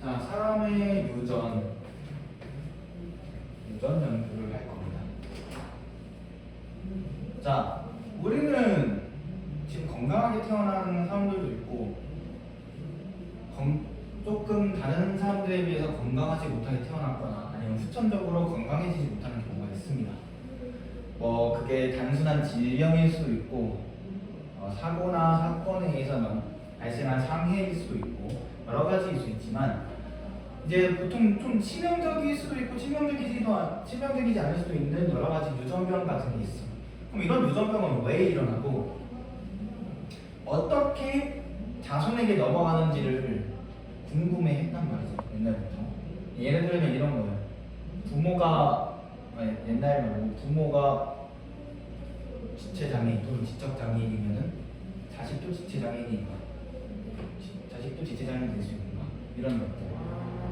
자, 사람의 유전 연구를 할 겁니다. 자, 우리는 지금 건강하게 태어나는 사람들도 있고 조금 다른 사람들에 비해서 건강하지 못하게 태어났거나 아니면 후천적으로 건강해지지 못하는 경우가 있습니다. 그게 단순한 질병일 수도 있고 사고나 사건에 의해서 발생한 상해일 수도 있고 여러 가지일 수 있지만 이제 보통 좀 치명적일 수도 있고 치명적이지 않을 수도 있는 여러 가지 유전병 같은 게 있어. 그럼 이런 유전병은 왜 일어나고 어떻게 자손에게 넘어가는지를 궁금해했단 말이죠. 옛날부터. 예를 들면 이런 거예요. 옛날 말고 부모가 지체장애인 또는 지적장애인이면은 자식도 지체장애인인가? 자식도 지체장애인 될 수 있는가? 이런 것들.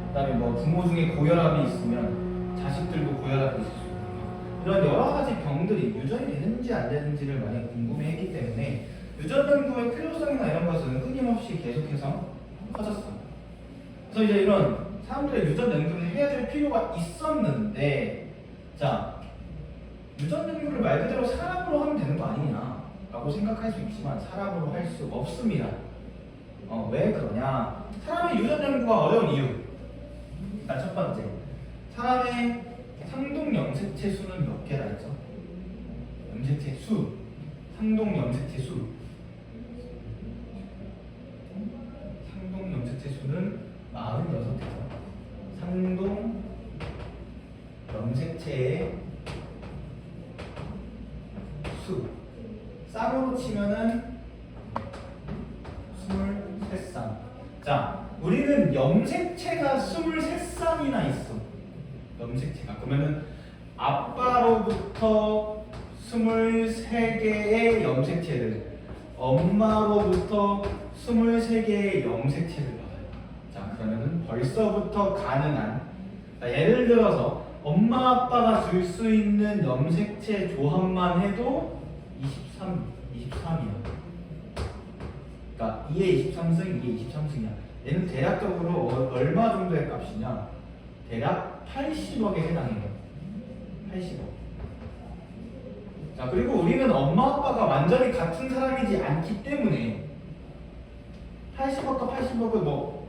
그다음에 부모 중에 고혈압이 있으면 자식들도 고혈압이 있을 수 있는가? 이런 여러 가지 병들이 유전이 되는지 안 되는지를 많이 궁금해했기 때문에 유전 연구의 필요성이나 이런 것은 끊임없이 계속해서 커졌어요. 그래서 이제 이런 사람들의 유전 연구를 해야 될 필요가 있었는데, 자, 유전 연구를 말 그대로 사람으로 하면 되는 거 아니냐라고 생각할 수 있지만 사람으로 할 수 없습니다. 왜 그러냐? 사람의 유전 연구가 어려운 이유. 일단 첫 번째, 사람의 상동 염색체 수는 몇 개라 했죠? 염색체 수, 상동 염색체 수. 상동 염색체 수는 46개죠. 상동 염색체의 수. 쌍으로 치면은 23쌍. 자, 우리는 염색체가 23쌍이나 있어. 염색체가. 그러면은 아빠로부터 23개의 염색체를, 엄마로부터 23개의 염색체를 받아요. 자, 그러면은 벌써부터 가능한, 예를 들어서 엄마 아빠가 줄 수 있는 염색체 조합만 해도 23이야. 그러니까 2의 23승, 2의 23승이야. 얘는 대략적으로 얼마 정도의 값이냐? 대략 80억에 해당해요. 80억. 자, 그리고 우리는 엄마 아빠가 완전히 같은 사람이지 않기 때문에 80억과 80억을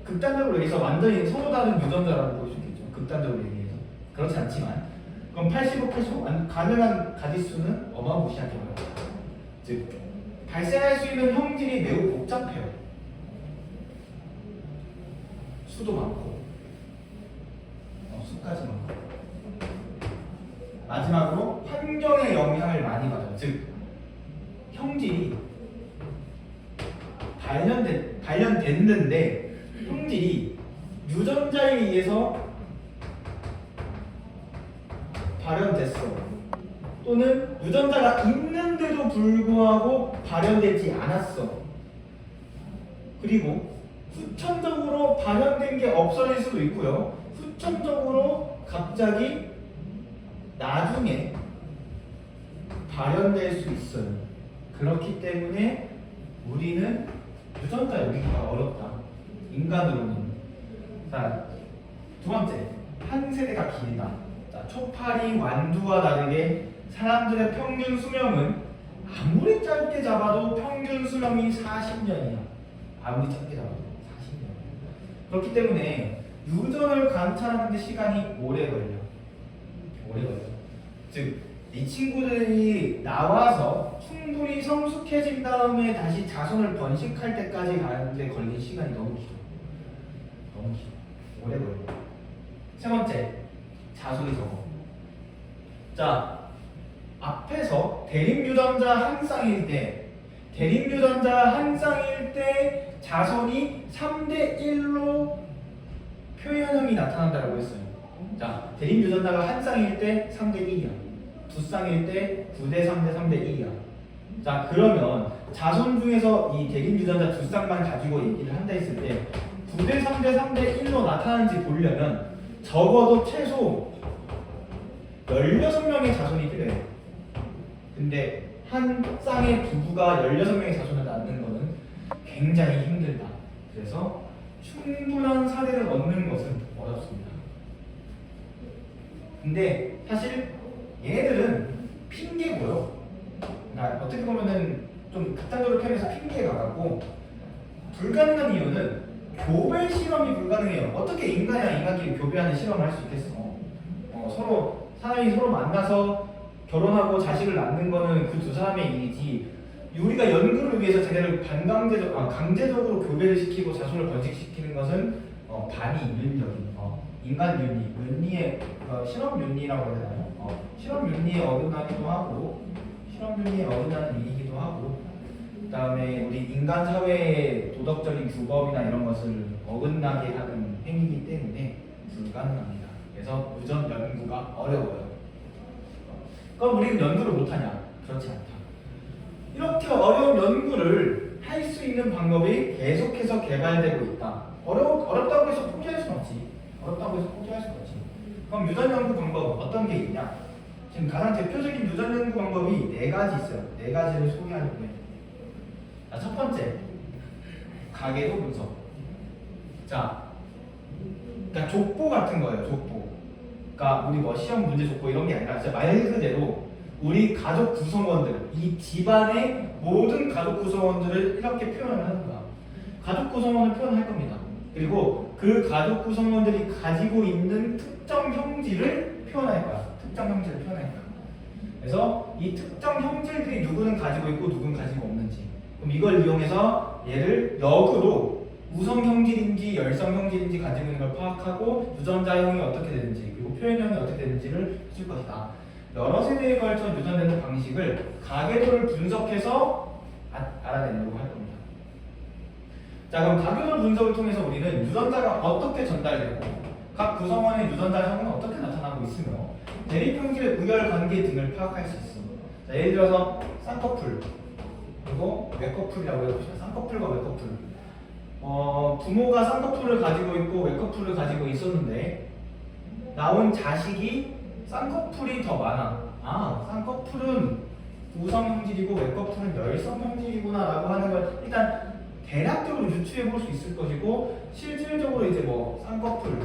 극단적으로 얘기해서 완전히 서로 다른 유전자라고 볼 수 있겠죠. 극단적으로 얘기해서. 그렇지 않지만 그럼 80억, 80억 가능한 가짓수는 어마무시하게 많아요. 즉 발생할 수 있는 형질이 매우 복잡해요. 수도 많고 수까지 많고 마지막으로 환경의 영향을 많이 받아요. 즉 형질이 발현됐는데 형질이 유전자에 의해서 발현됐어. 또는 유전자가 있는데도 불구하고 발현되지 않았어. 그리고 후천적으로 발현된 게 없어질 수도 있고요. 후천적으로 갑자기 나중에 발현될 수 있어요. 그렇기 때문에 우리는 유전자 연구가 어렵다. 인간으로는. 자, 두 번째, 한 세대가 길다. 자, 초파리 완두와 다르게 사람들의 평균 수명은 아무리 짧게 잡아도 평균 수명이 40년이야. 아무리 짧게 잡아도 40년. 그렇기 때문에 유전을 관찰하는 데 시간이 오래 걸려. 즉, 이 친구들이 나와서 충분히 성숙해진 다음에 다시 자손을 번식할 때까지 가는데 걸린 시간이 너무 길어. 오래 걸려. 세 번째, 자손이 적어. 자, 앞에서 대립유전자 한 쌍일 때 자손이 3대1로 표현형이 나타난다고 했어요. 자, 대립유전자가 한 쌍일 때 3대1이야. 두 쌍일 때 9대3 대 3대1이야. 자, 그러면 자손 중에서 이 대립유전자 두 쌍만 가지고 얘기를 한다 했을 때 9대3 대 3대1로 나타나는지 보려면 적어도 최소 16명의 자손이 필요해. 근데 한 쌍의 부부가 16명의 자손을 낳는 거는 굉장히 힘들다. 그래서 충분한 사례를 얻는 것은 어렵습니다. 근데 사실 얘네들은 핑계고요. 그러니까 어떻게 보면은 좀 극단적으로 표현해서 핑계가 같고, 불가능한 이유는 교배 실험이 불가능해요. 어떻게 인간이랑 인간끼리 교배하는 실험을 할 수 있겠어? 서로 사람이 서로 만나서 결혼하고 자식을 낳는 거는 그 두 사람의 일이지. 우리가 연구를 위해서 쟤네를 강제적으로 교배를 시키고 자손을 번식시키는 것은 반인륜적인 인간 윤리의 실험 윤리라고 해야 되나요? 실험 윤리에 어긋나기도 하고, 실험 윤리에 어긋나는 일이기도 하고, 그다음에 우리 인간 사회의 도덕적인 규범이나 이런 것을 어긋나게 하는 행위이기 때문에 불가능합니다. 그래서 유전 연구가 어려워요. 그럼 우리는 연구를 못하냐? 그렇지 않다. 이렇게 어려운 연구를 할 수 있는 방법이 계속해서 개발되고 있다. 어렵다고 해서 포기할 수는 없지. 어렵다고 해서 포기할 수는 없지. 그럼 유전 연구 방법 어떤 게 있냐? 지금 가장 대표적인 유전 연구 방법이 4가지 있어요. 4가지를 소개하려고 해요. 자, 첫 번째, 가계도 분석. 자, 그러니까 족보 같은 거예요. 족보. 그러니까 우리 뭐 시험 문제 족보 이런 게 아니라 진짜 말 그대로 우리 가족 구성원들, 이 집안의 모든 가족 구성원들을 이렇게 표현을 하는 거야. 가족 구성원을 표현할 겁니다. 그리고 그 가족 구성원들이 가지고 있는 특정 형질을 표현할 거야. 특정 형질을 표현할 거야. 그래서 이 특정 형질들이 누구는 가지고 있고 누구는 가지고 없는지, 그럼 이걸 이용해서 얘를 역으로 우성 형질인지 열성 형질인지 가지고 있는 걸 파악하고 유전자형이 어떻게 되는지 그리고 표현형이 어떻게 되는지를 해줄 것이다. 여러 세대에 걸쳐 유전되는 방식을 가계도를 분석해서 알아내려고 할 겁니다. 자, 그럼 가계도 분석을 통해서 우리는 유전자가 어떻게 전달되고 각 구성원의 유전자형은 어떻게 나타나고 있으며 대립형질의 우열 관계 등을 파악할 수 있어. 자, 예를 들어서 쌍꺼풀 그리고 외꺼풀이라고 해봅시다. 쌍꺼풀과 외꺼풀. 부모가 쌍꺼풀을 가지고 있고 외꺼풀을 가지고 있었는데 나온 자식이 쌍꺼풀이 더 많아. 쌍꺼풀은 우성 형질이고 외꺼풀은 열성 형질이구나 라고 하는 걸 일단 대략적으로 유추해 볼 수 있을 것이고, 실질적으로 이제 뭐 쌍꺼풀,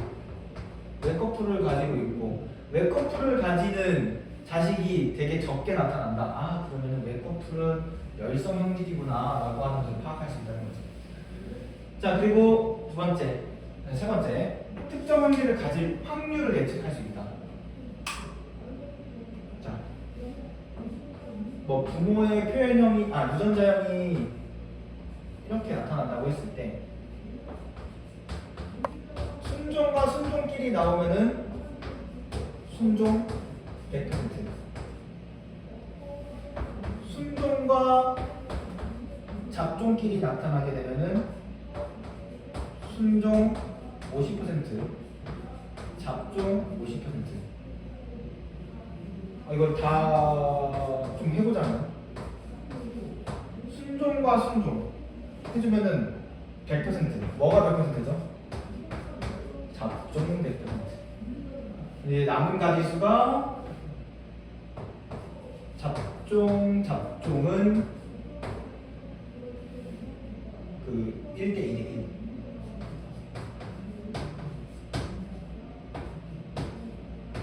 외꺼풀을 가지고 있고 외꺼풀을 가지는 자식이 되게 적게 나타난다. 그러면 외꺼풀은 열성 형질이구나 라고 하는 것을 파악할 수 있다는 거죠. 자, 그리고 세 번째, 특정 형질을 가질 확률을 예측할 수 있다. 자, 뭐 부모의 표현형이 유전자형이 이렇게 나타난다고 했을 때 순종과 순종끼리 나오면은 순종 100%, 순종과 잡종끼리 나타나게 되면은 순종 50%, 잡종 50%. 이걸 다 좀 해보자면 순종과 순종 해주면은 100%. 뭐가 100%죠? 잡종은 100%. 이제 남은 가지수가 잡종은 그 1대 1에 1.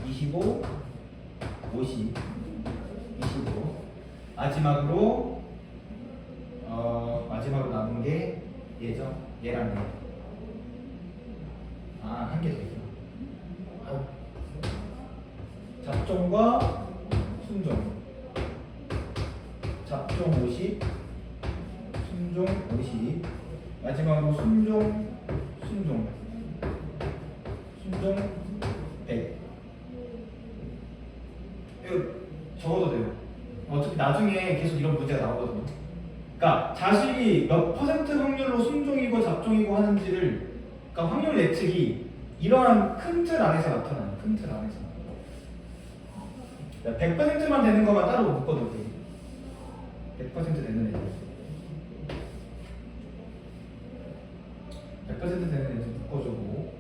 25, 50, 25. 마지막으로 남은 게 얘죠. 얘랑 얘. 한 개 더 있구나. 잡종과 순종. 잡종 50, 순종 50. 마지막으로 순종 100. 이거 적어도 돼요. 어차피 나중에 계속 이런 문제가 나오거든요. 그러니까 자식이 몇 퍼센트 확률로 순종이고 잡종이고 하는지를, 그러니까 확률 예측이 이러한 큰 틀 안에서 나타나요. 큰 틀 안에서. 100%만 되는 것만 따로 묶어도 돼. 100% 되는 애들. 100% 되는 애들 묶어주고,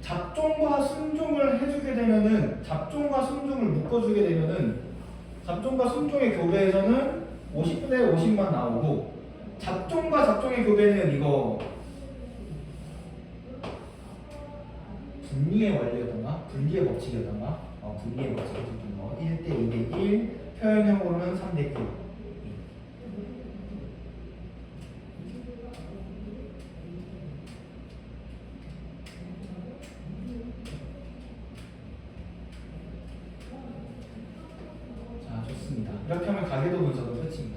잡종과 순종을 해주게 되면은, 잡종과 순종을 묶어주게 되면은, 잡종과 순종의 교배에서는 50대 50만 나오고, 잡종과 작종의 교배는 이거 분리의 원리였던가? 분리의 법칙이었던가? 분리의 법칙이었던 거 1대 2대 1 표현형으로는 3대 1 자, 좋습니다. 이렇게 하면 가계도 분석은 끝입니다.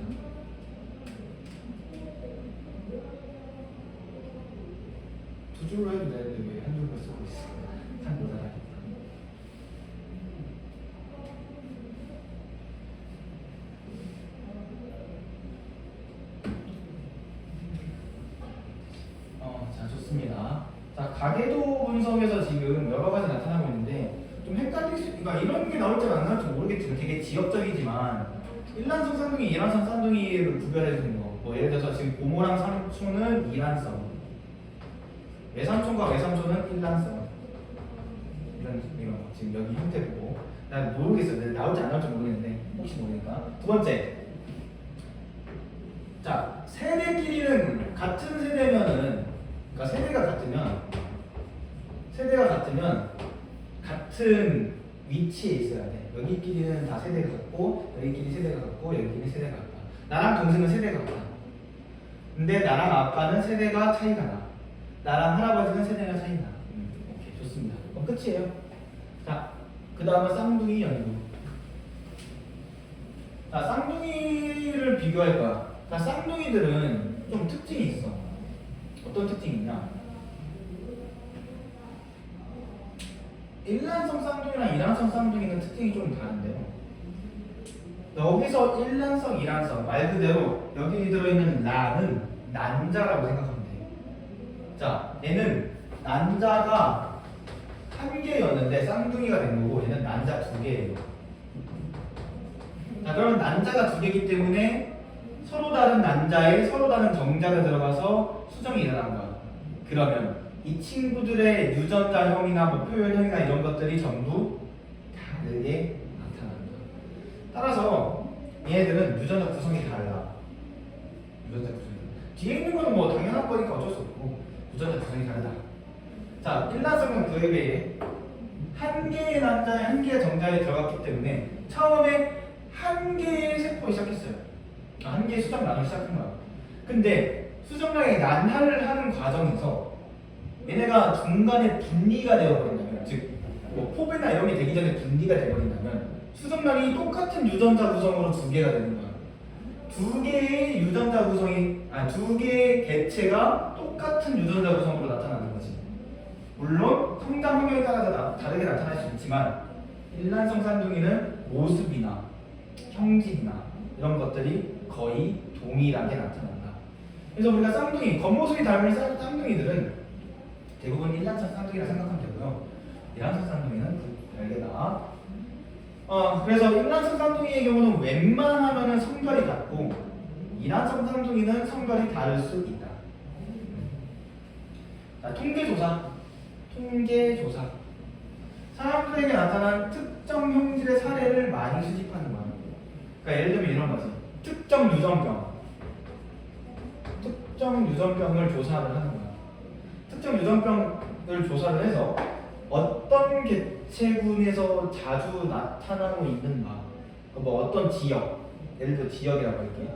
두 줄로 해도 되는데 왜 한 줄로 쓰고 있어? 한글자라. 자, 좋습니다. 자, 가계도 분석에서 지금 여러 가지 나타나고 있는데 좀 헷갈릴 수, 그러니까 이런 게 나올지 안 나올지 모르겠지만 되게 지역적이지만 일란성 쌍둥이, 이란성 쌍둥이를 구별해 주는 거. 뭐 예를 들어서 지금 고모랑 삼촌은 이란성, 외삼촌과 외삼촌은 일란성. 이런 거 지금 여기 형태 보고 난 모르겠어요. 나올지 안 나올지 모르겠는데 혹시 모르니까. 두 번째, 자, 세대끼리는 같은 세대면은, 그러니까 세대가 같으면 같은 위치에 있어야 돼. 여기끼리는 다 세대가 같고 여기끼리 세대가 같고 여기끼리 세대가 같다. 나랑 동생은 세대가 같다. 근데 나랑 아빠는 세대가 차이가 나. 나랑 할아버지는 세대가 차이 나. 오케이, 좋습니다. 그럼 끝이에요. 자, 그 다음은 쌍둥이 연구. 자, 쌍둥이를 비교할 거야. 자, 쌍둥이들은 좀 특징이 있어. 어떤 특징이 있냐? 일란성 쌍둥이랑 이란성 쌍둥이는 특징이 좀 다른데요. 여기서 일란성, 이란성 말 그대로 여기 들어있는 나는 난자라고 생각하면 돼요. 자, 얘는 난자가 한 개였는데 쌍둥이가 된 거고 얘는 난자 두 개예요. 자, 그러면 난자가 두 개이기 때문에 서로 다른 난자에 서로 다른 정자가 들어가서 수정이 일어난 거야. 그러면 이 친구들의 유전자형이나 뭐 표현형이나 이런 것들이 전부 다르게 나타난다. 따라서 얘네들은 유전자 구성이 달라. 유전자 구성이 달라. 뒤에 있는 거는 뭐 당연한 거니까 어쩔 수 없고 유전자 구성이 다르다. 자, 일란성은 그에 비해 한 개의 난자에 한 개의 정자에 들어갔기 때문에 처음에 한 개의 세포를 시작했어요. 한 개의 수정란을 시작한 거야. 근데 수정란이 난하를 하는 과정에서 얘네가 중간에 분리가 되어버린다면, 즉 뭐 포배나 이런 게 되기 전에 분리가 되어버린다면 수정란이 똑같은 유전자 구성으로 두 개가 되는 거야. 두 개의 유전자 구성이, 두 개의 개체가 똑같은 유전자 구성으로 나타나는 거지. 물론 성장 환경에 따라서 다르게 나타날 수 있지만 일란성 쌍둥이는 모습이나 형질이나 이런 것들이 거의 동일하게 나타난다. 그래서 우리가 쌍둥이, 겉모습이 닮은 쌍둥이들은 대부분 일란성 쌍둥이라 생각하면 되고요. 이란성 쌍둥이는 별개다. 그래서 일란성 쌍둥이의 경우는 웬만하면 성별이 같고 이란성 쌍둥이는 성별이 다를 수 있다. 자, 통계조사. 사람들에게 나타난 특정 형질의 사례를 많이 수집하는 거야. 그러니까 예를 들면 이런 거지. 특정 유전병을 조사를 하는 거야. 특정 유전병을 조사를 해서 어떤 개체군에서 자주 나타나고 있는가. 뭐 어떤 지역, 예를 들어 지역이라고 할게.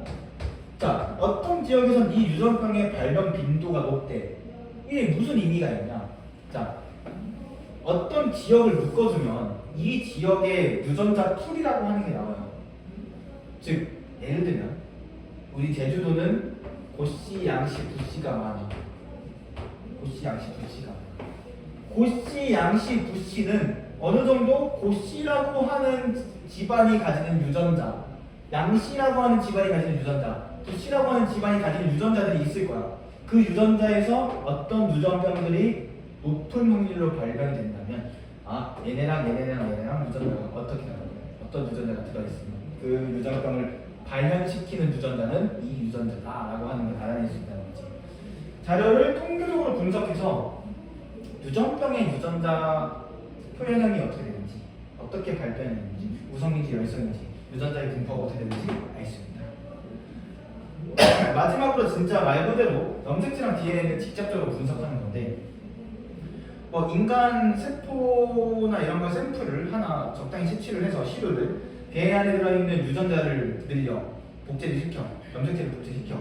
자, 어떤 지역에선 이 유전병의 발병 빈도가 높대. 이게 무슨 의미가 있냐? 자, 어떤 지역을 묶어주면 이 지역의 유전자 풀이라고 하는 게 나와요. 즉, 예를 들면 우리 제주도는 고씨, 양씨, 부씨가 많아. 고씨, 양씨, 부씨가 많아. 고씨, 양씨, 부씨는 어느 정도 고씨라고 하는 집안이 가지는 유전자, 양씨라고 하는 집안이 가지는 유전자, 부씨라고 하는 집안이 가지는 유전자들이 있을 거야. 그 유전자에서 어떤 유전병들이 높은 확률로 발견이 된다면 얘네랑 유전자가 어떻게 다르냐, 어떤 유전자가 들어있으면 그 유전병을 발현시키는 유전자는 이 유전자다라고 하는 걸 알아낼 수 있다는 거지. 자료를 통계적으로 분석해서 유전병의 유전자 표현형이 어떻게 되는지, 어떻게 발변했는지, 우성인지 열성인지, 유전자의 분포가 어떻게 되는지 알 수 있다. 마지막으로 진짜 말 그대로 염색체랑 DNA를 직접적으로 분석하는 건데 뭐 인간 세포나 이런 거 샘플을 하나 적당히 채취를 해서 시료를 DNA 안에 들어있는 유전자를 늘려 복제를 시켜 염색체를 복제시켜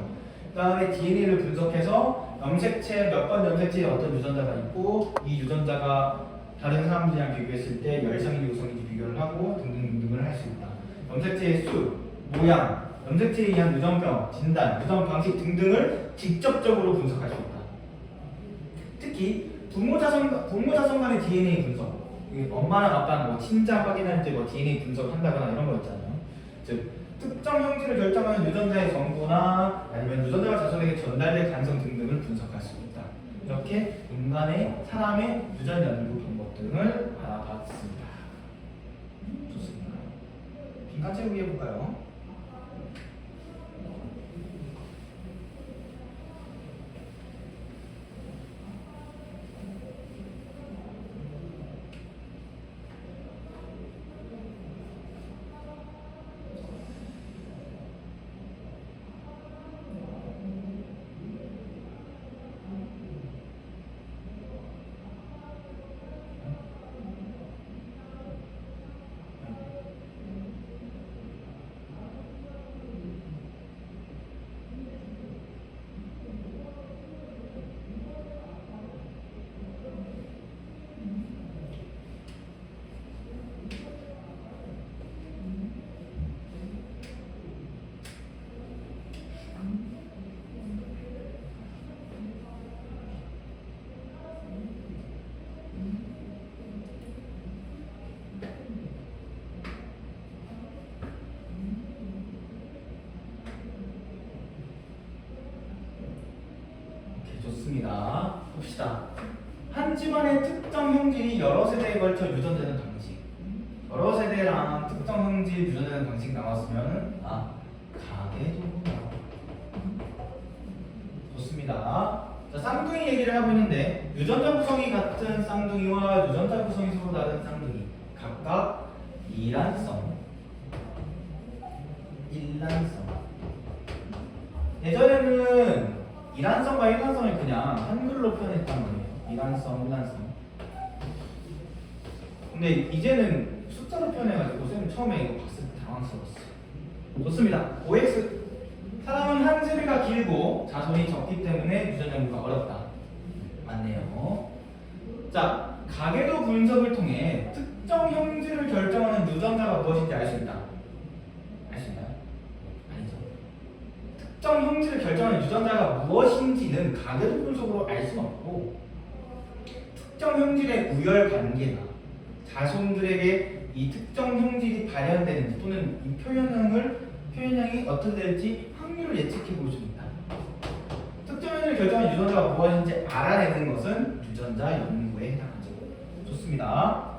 그 다음에 DNA를 분석해서 염색체 몇 번 염색체에 어떤 유전자가 있고 이 유전자가 다른 사람들이랑 비교했을 때 열성인지 우성인지 비교를 하고 등등등등을 할 수 있다. 염색체의 수, 모양, 염색체에 의한 유전병, 진단, 유전 방식 등등을 직접적으로 분석할 수 있다. 특히 부모 자손 간의 DNA 분석, 엄마랑 아빠는 뭐 친자 확인할 때 뭐 DNA 분석한다거나 이런 거 있잖아요. 즉 특정 형질을 결정하는 유전자의 정보나 아니면 유전자가 자손에게 전달될 가능성 등등을 분석할 수 있다. 이렇게 인간의 사람의 유전 연구 방법 등을 알아봤습니다. 좋습니다. 빈칸 채우기 해볼까요? 좋습니다. 봅시다. 한 집안의 특정 형질이 여러 세대에 걸쳐 유전되는 방식. 여러 세대랑 특정 형질 유전되는 방식 나왔으면 가계도구나. 좋습니다. 자, 쌍둥이 얘기를 하고 있는데 유전자 구성이 같은 쌍둥이와 유전자 구성이 서로 다른 쌍둥이 각각 이란성, 일란성. 예전에는 이란성과 일란성을 그냥 한글로 표현했단 말이에요. 이란성, 일란성. 근데 이제는 숫자로 표현해가지고 쌤 처음에 이거 봤을 때 당황스러웠어요. 좋습니다. OX. 사람은 한 세대가 길고 자손이 적기 때문에 유전 연구가 어렵다. 맞네요. 자, 가계도 분석을 통해 특정 형질을 결정하는 유전자가 무엇인지 알 수 있다. 알 수 있나요? 아니죠. 특정 형질을 결정하는 유전자가 무엇인지는 가계도 분석으로 알 수는 없고 특정 형질의 우열 관계나 자손들에게 이 특정 형질이 발현되는지 또는 이 표현형이 어떻게 될지 확률을 예측해 볼 수 있다. 특정 형질을 결정하는 유전자가 무엇인지 알아내는 것은 유전자 연구에 해당하죠. 좋습니다.